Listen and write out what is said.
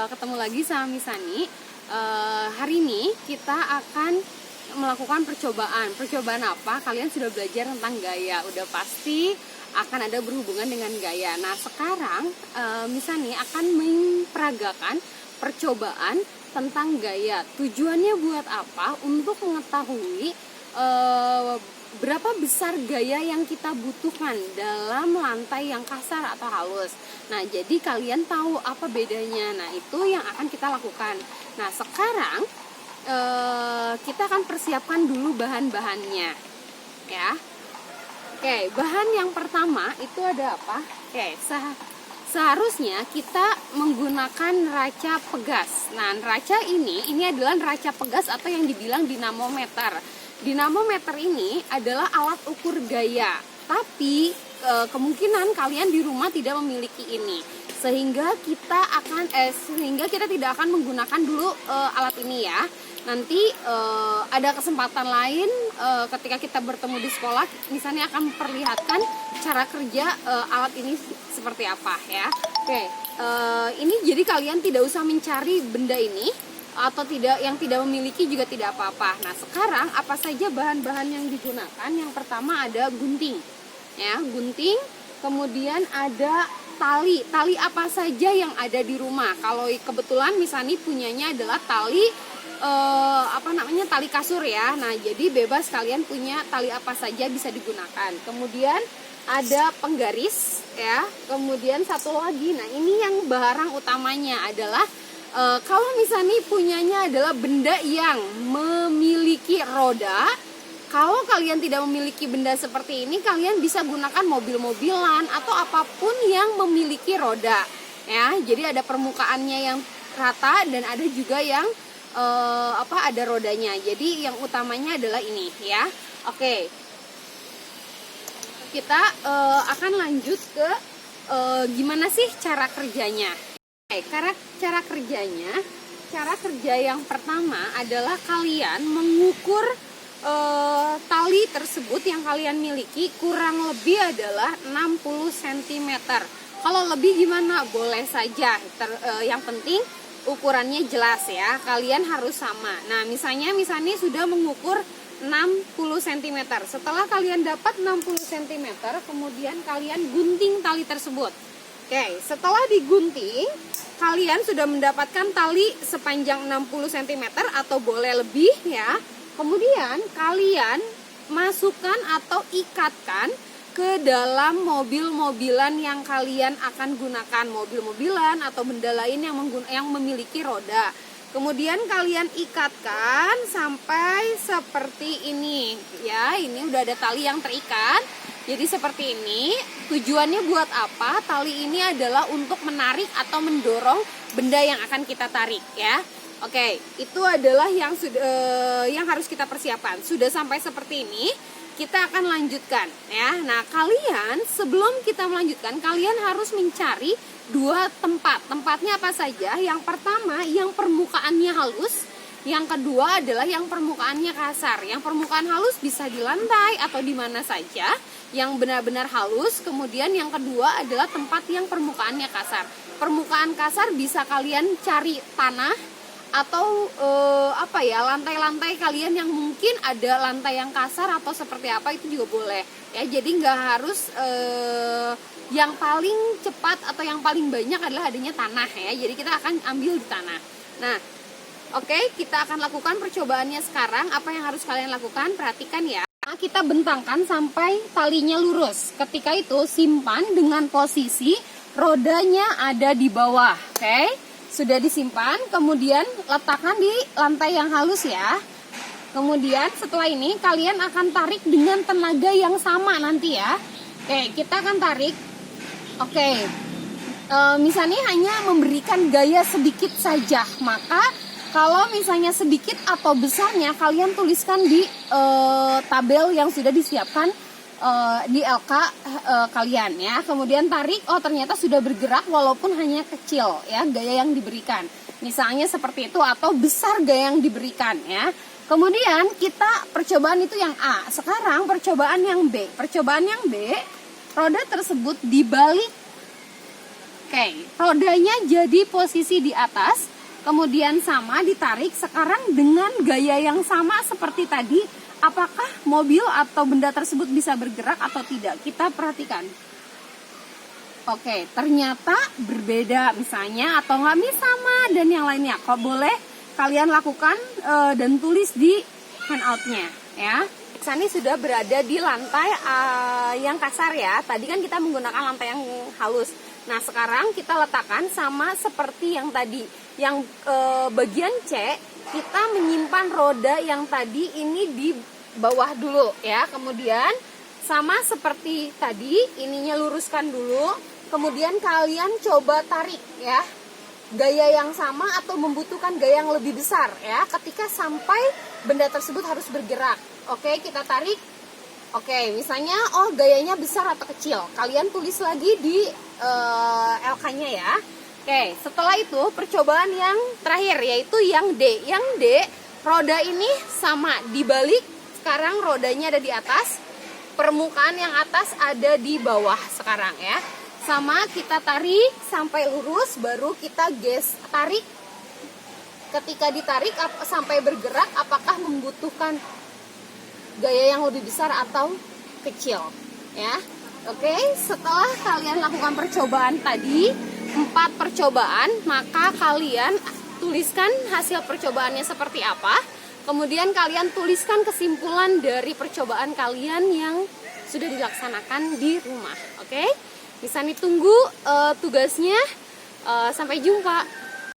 ketemu lagi sama Misani. Hari ini kita akan melakukan percobaan. Percobaan apa? Kalian sudah belajar tentang gaya, udah pasti akan ada berhubungan dengan gaya. Nah sekarang Misani akan memperagakan percobaan tentang gaya. Tujuannya buat apa? Untuk mengetahui berapa besar gaya yang kita butuhkan dalam lantai yang kasar atau halus. Nah, jadi kalian tahu apa bedanya. Nah, itu yang akan kita lakukan. Nah, sekarang kita akan persiapkan dulu bahan-bahannya, ya. Oke, bahan yang pertama itu ada apa? Oke, seharusnya kita menggunakan neraca pegas. Nah, neraca ini adalah neraca pegas atau yang dibilang dinamometer. Dinamometer ini adalah alat ukur gaya, tapi kemungkinan kalian di rumah tidak memiliki ini, sehingga kita tidak akan menggunakan dulu alat ini ya. Nanti ada kesempatan lain ketika kita bertemu di sekolah, misalnya akan memperlihatkan cara kerja alat ini seperti apa ya. Oke, ini jadi kalian tidak usah mencari benda ini, atau yang tidak memiliki juga tidak apa-apa. Nah sekarang apa saja bahan-bahan yang digunakan? Yang pertama ada gunting, ya gunting. Kemudian ada tali apa saja yang ada di rumah. Kalau kebetulan misalnya punyanya adalah tali tali kasur ya. Nah jadi bebas kalian punya tali apa saja bisa digunakan. Kemudian ada penggaris ya. Kemudian satu lagi, nah ini yang barang utamanya adalah kalau misalnya punyanya adalah benda yang memiliki roda. Kalau kalian tidak memiliki benda seperti ini, kalian bisa gunakan mobil-mobilan atau apapun yang memiliki roda ya. Jadi ada permukaannya yang rata dan ada juga yang ada rodanya. Jadi yang utamanya adalah ini ya. Oke, kita akan lanjut ke gimana sih cara kerjanya. Cara kerja yang pertama adalah kalian mengukur tali tersebut yang kalian miliki kurang lebih adalah 60 cm. Kalau lebih gimana? Boleh saja. Yang penting ukurannya jelas ya. Kalian harus sama. Nah, misalnya sudah mengukur 60 cm. Setelah kalian dapat 60 cm, kemudian kalian gunting tali tersebut. Oke, setelah digunting, kalian sudah mendapatkan tali sepanjang 60 cm atau boleh lebih ya. Kemudian kalian masukkan atau ikatkan ke dalam mobil-mobilan yang kalian akan gunakan, mobil-mobilan atau benda lain yang memiliki roda. Kemudian kalian ikatkan sampai seperti ini ya. Ini udah ada tali yang terikat. Jadi seperti ini. Tujuannya buat apa? Tali ini adalah untuk menarik atau mendorong benda yang akan kita tarik ya. Oke, itu adalah yang harus kita persiapkan. Sudah sampai seperti ini, kita akan lanjutkan ya. Nah, kalian sebelum kita melanjutkan, kalian harus mencari dua tempat. Tempatnya apa saja? Yang pertama, yang permukaannya halus. Yang kedua adalah yang permukaannya kasar. Yang permukaan halus bisa di lantai atau di mana saja, yang benar-benar halus. Kemudian yang kedua adalah tempat yang permukaannya kasar. Permukaan kasar bisa kalian cari tanah atau lantai-lantai kalian yang mungkin ada lantai yang kasar atau seperti apa, itu juga boleh ya. Jadi nggak harus yang paling cepat atau yang paling banyak adalah adanya tanah ya. Jadi kita akan ambil di tanah. Nah, oke, kita akan lakukan percobaannya sekarang. Apa yang harus kalian lakukan? Perhatikan ya. Nah, kita bentangkan sampai talinya lurus. Ketika itu simpan dengan posisi rodanya ada di bawah. Oke, sudah disimpan. Kemudian letakkan di lantai yang halus ya. Kemudian setelah ini kalian akan tarik dengan tenaga yang sama nanti ya. Oke, kita akan tarik. Oke, misalnya hanya memberikan gaya sedikit saja. Maka kalau misalnya sedikit atau besarnya kalian tuliskan di tabel yang sudah disiapkan di LK kalian ya. Kemudian tarik, oh ternyata sudah bergerak walaupun hanya kecil ya gaya yang diberikan. Misalnya seperti itu, atau besar gaya yang diberikan ya. Kemudian kita percobaan itu yang A. Sekarang percobaan yang B. Percobaan yang B, roda tersebut dibalik. Oke, rodanya jadi posisi di atas, kemudian sama ditarik. Sekarang dengan gaya yang sama seperti tadi, apakah mobil atau benda tersebut bisa bergerak atau tidak? Kita perhatikan. Oke, ternyata berbeda misalnya, atau nggak sama dan yang lainnya. Kok boleh kalian lakukan dan tulis di handoutnya ya. Sani sudah berada di lantai yang kasar ya. Tadi kan kita menggunakan lantai yang halus. Nah sekarang kita letakkan sama seperti yang tadi. Yang bagian C, kita menyimpan roda yang tadi ini di bawah dulu ya. Kemudian sama seperti tadi, ininya luruskan dulu. Kemudian kalian coba tarik ya, gaya yang sama atau membutuhkan gaya yang lebih besar ya, ketika sampai benda tersebut harus bergerak. Oke, kita tarik. Oke, misalnya gayanya besar atau kecil, kalian tulis lagi di LK-nya ya. Oke, setelah itu percobaan yang terakhir yaitu yang D. Yang D, roda ini sama dibalik, sekarang rodanya ada di atas, permukaan yang atas ada di bawah sekarang ya. Sama kita tarik sampai lurus, baru kita tarik. Ketika ditarik sampai bergerak, apakah membutuhkan gaya yang lebih besar atau kecil ya. Oke, setelah kalian lakukan percobaan tadi 4 percobaan, maka kalian tuliskan hasil percobaannya seperti apa. Kemudian kalian tuliskan kesimpulan dari percobaan kalian yang sudah dilaksanakan di rumah. Oke, bisa ditunggu tugasnya. Sampai jumpa.